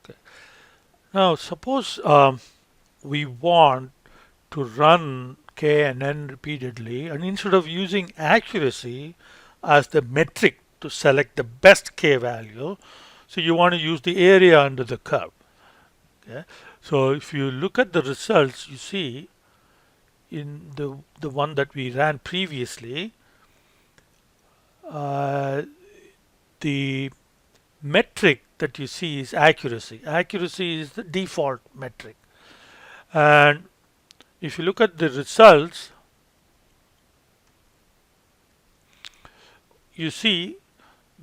Okay. Now suppose we want to run k and n repeatedly, and instead of using accuracy as the metric to select the best k value, so you want to use the area under the curve. Okay. So if you look at the results, you see in the one that we ran previously, uh, the metric that you see is accuracy. Accuracy is the default metric. And if you look at the results, you see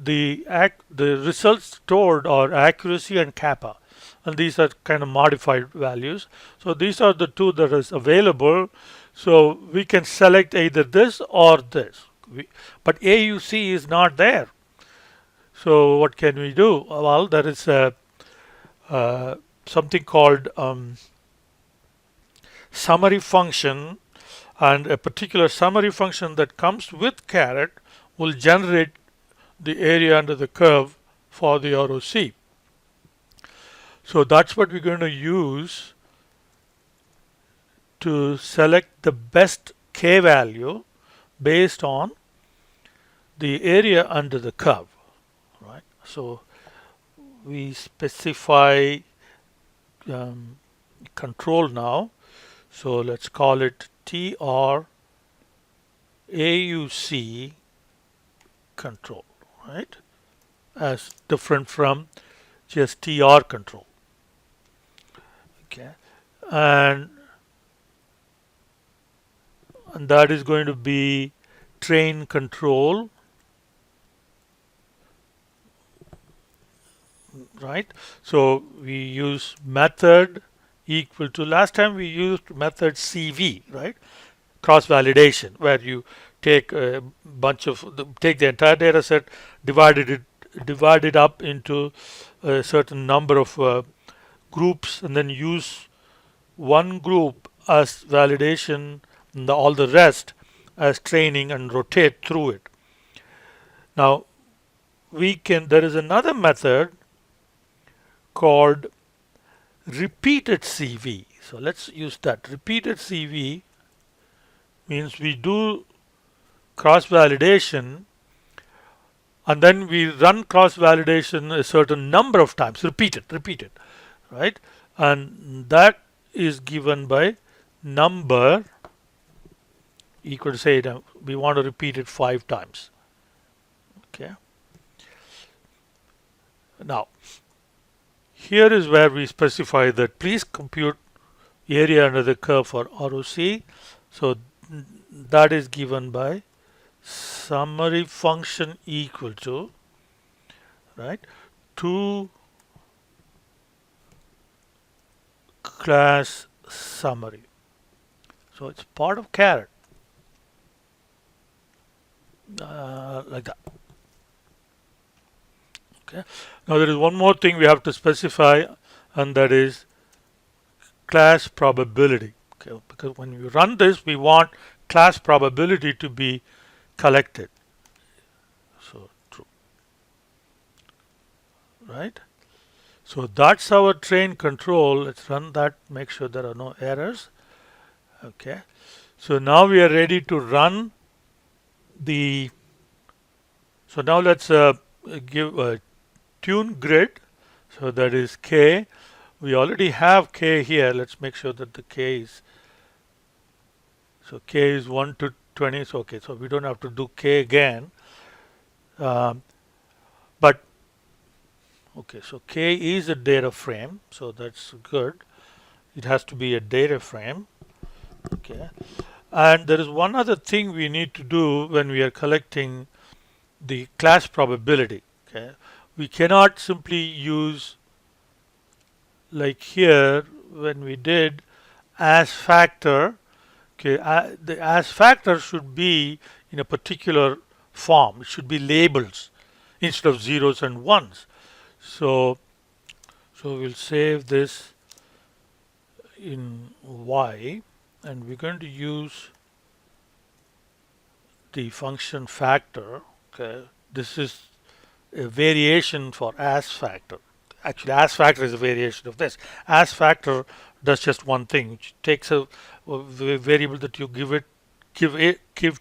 the results stored are accuracy and kappa, and these are kind of modified values. So these are the two that is available. So we can select either this or this. But AUC is not there. So what can we do? Well, there is uh, something called summary function, and a particular summary function that comes with caret will generate the area under the curve for the ROC. So that's what we're going to use to select the best k value based on the area under the curve, right? So we specify control now. So let's call it TR AUC control, right? As different from just TR control. Okay, and that is going to be train control, right? So we use method equal to, last time we used method CV, right? Cross validation, where you take a bunch of take the entire data set, divide it up into a certain number of groups, and then use one group as validation and all the rest as training, and rotate through it. Now there is another method called repeated CV. So let's use that. Repeated CV means we do cross validation, and then we run cross validation a certain number of times, repeated, right? And that is given by number equal to, say, we want to repeat it 5 times. Okay. Now here is where we specify that please compute area under the curve for ROC. So that is given by summary function equal to, right, to class summary. So it's part of caret, like that. Okay. Now there is one more thing we have to specify, and that is class probability. Okay, because when we run this, we want class probability to be collected. So true, right? So that's our train control. Let's run that, make sure there are no errors. Okay. So now we are ready to run the, so now let's give a tune grid. So that is k. We already have k here. Let's make sure that the k is, so k is 1 to 20. So okay, so we don't have to do k again. But okay, so k is a data frame, so that's good. It has to be a data frame. Okay, and there is one other thing we need to do when we are collecting the class probability. Okay, we cannot simply use, like here when we did as factor. Okay, the as factor should be in a particular form. It should be labels instead of zeros and ones. So we'll save this in Y, and we're going to use the function factor. Okay, this is a variation for as factor. actually as factor is a variation of this. As factor does just one thing, which takes a variable that you give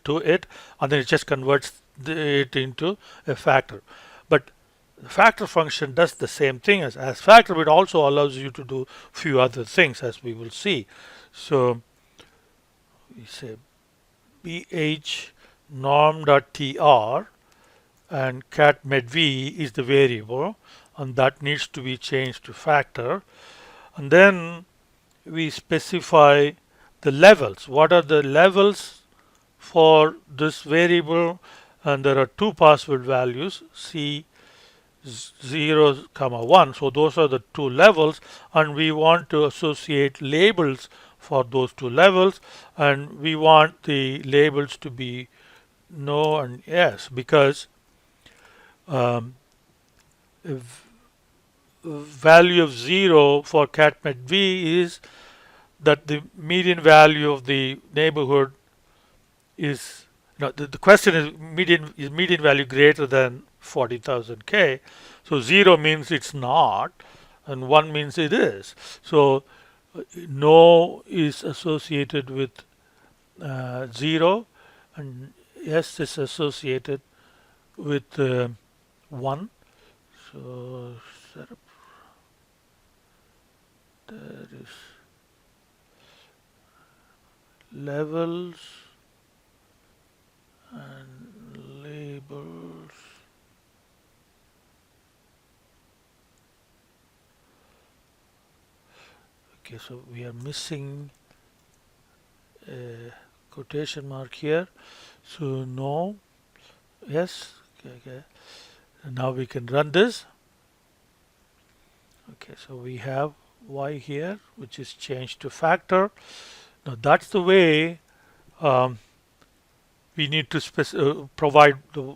to it, and then it just converts it into a factor. But the factor function does the same thing as factor, but also allows you to do few other things, as we will see. So we say bh norm.tr, and cat medv is the variable, and that needs to be changed to factor. And then we specify the levels. What are the levels for this variable? And there are two possible values, c 0, 1. So those are the two levels, and we want to associate labels for those two levels, and we want the labels to be no and yes, because if value of 0 for catmet v is that the median value of the neighborhood is, no, the question is median value greater than 40,000 K. So 0 means it's not, and 1 means it is. So no is associated with 0, and yes is associated with 1. So set up, there is levels and labels. Okay, so we are missing a quotation mark here. So no, yes, okay. And now we can run this. Okay, so we have y here, which is changed to factor. Now that's the way we need to provide the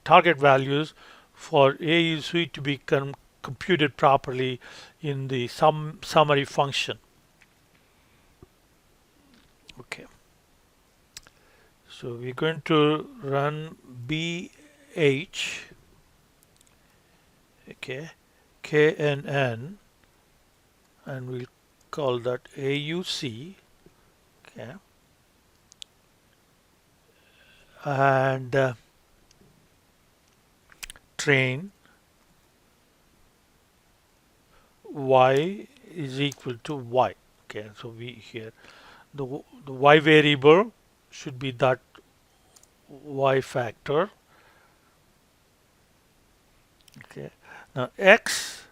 target values for AUC to be computed properly in the summary function. Okay, so we're going to run BH, okay, KNN, and we'll call that AUC, okay, and train y is equal to y. Okay, so we here the y variable should be that y factor. Okay, now x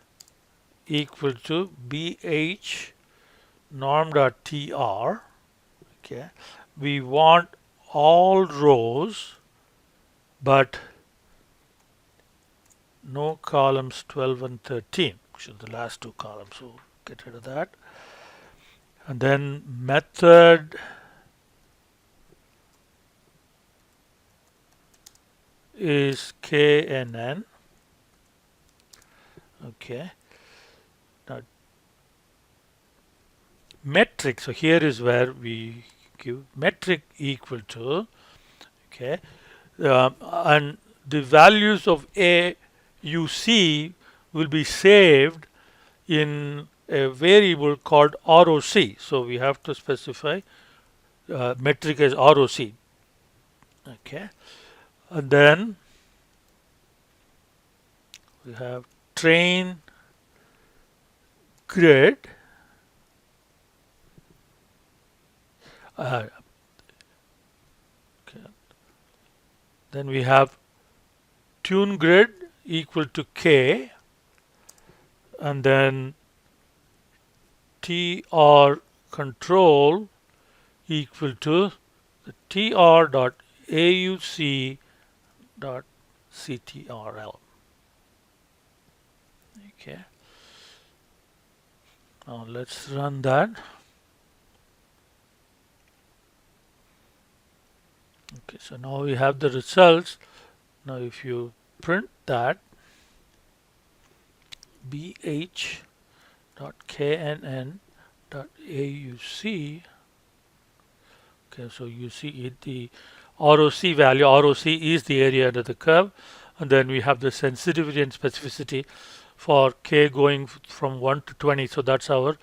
equal to bh norm.tr. Okay, we want all rows but no columns 12 and 13, which is the last two columns, so get rid of that. And then method is KNN. Okay, now metric, so here is where we give metric equal to, okay, and the values of AUC will be saved in a variable called ROC. So we have to specify metric as ROC. Okay, and then we have train grid. Okay. Then we have tune grid equal to K, and then TR control equal to the tr.auc.ctrl. Okay. Now let's run that. Okay, so now we have the results. Now if you print that, bh.knn.auc, okay, so you see it, the ROC value, ROC is the area under the curve, and then we have the sensitivity and specificity for k going from 1 to 20. So that's our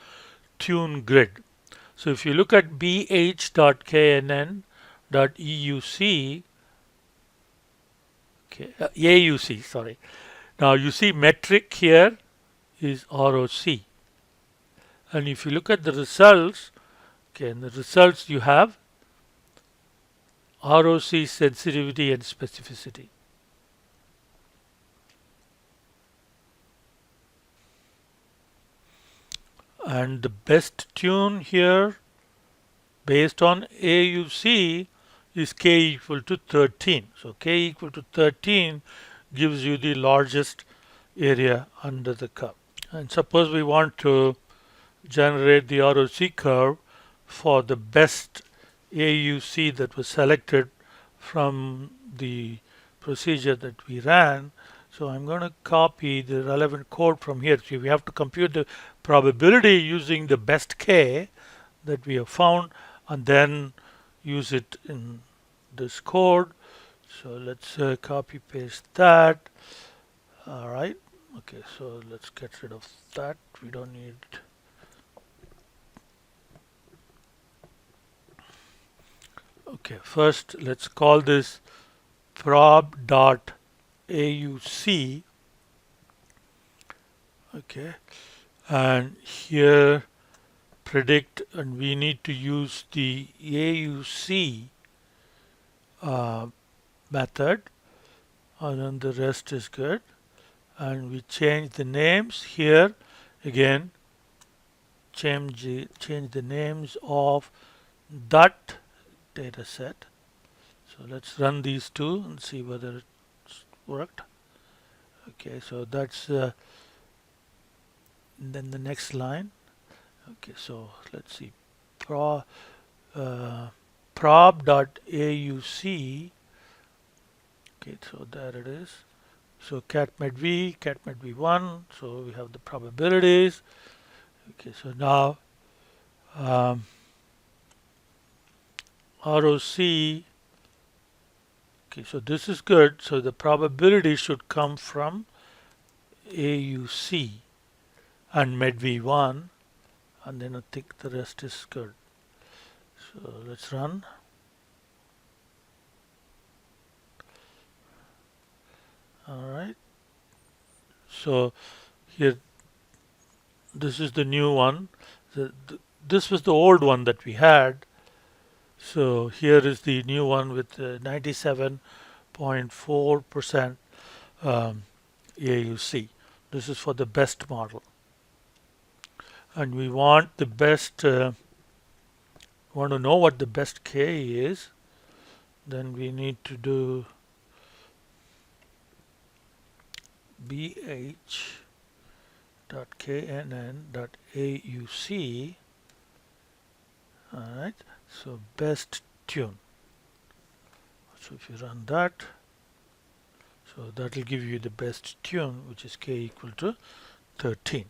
tune grid. So if you look at bh.knn.euc, okay, AUC, sorry. Now you see metric here is ROC. And if you look at the results, okay, in the results you have ROC sensitivity and specificity. And the best tune here based on AUC is k equal to 13. So k equal to 13 gives you the largest area under the curve. And suppose we want to generate the ROC curve for the best AUC that was selected from the procedure that we ran. So I'm going to copy the relevant code from here. So we have to compute the probability using the best k that we have found and then use it in this code. So let's copy paste that. All right. Okay, so let's get rid of that. We don't need. Okay, first let's call this prob.auc. Okay, and here predict, and we need to use the AUC method, and then the rest is good. And we change the names here again. Change the names of that data set. So let's run these two and see whether it's worked. Okay, so that's then the next line. Okay, so let's see, prob.auc. Okay, so there it is. So catmedv, catmedv1. So we have the probabilities. Okay, so now ROC. Okay, so this is good. So the probability should come from AUC and medv1, and then I think the rest is good. So let's run. All right. So here, this is the new one. This was the old one that we had. So here is the new one with 97.4% AUC. This is for the best model. And we want the best, want to know what the best K is. Then we need to do bh.knn.auc. Alright, so best tune. So if you run that, so that will give you the best tune, which is k equal to 13.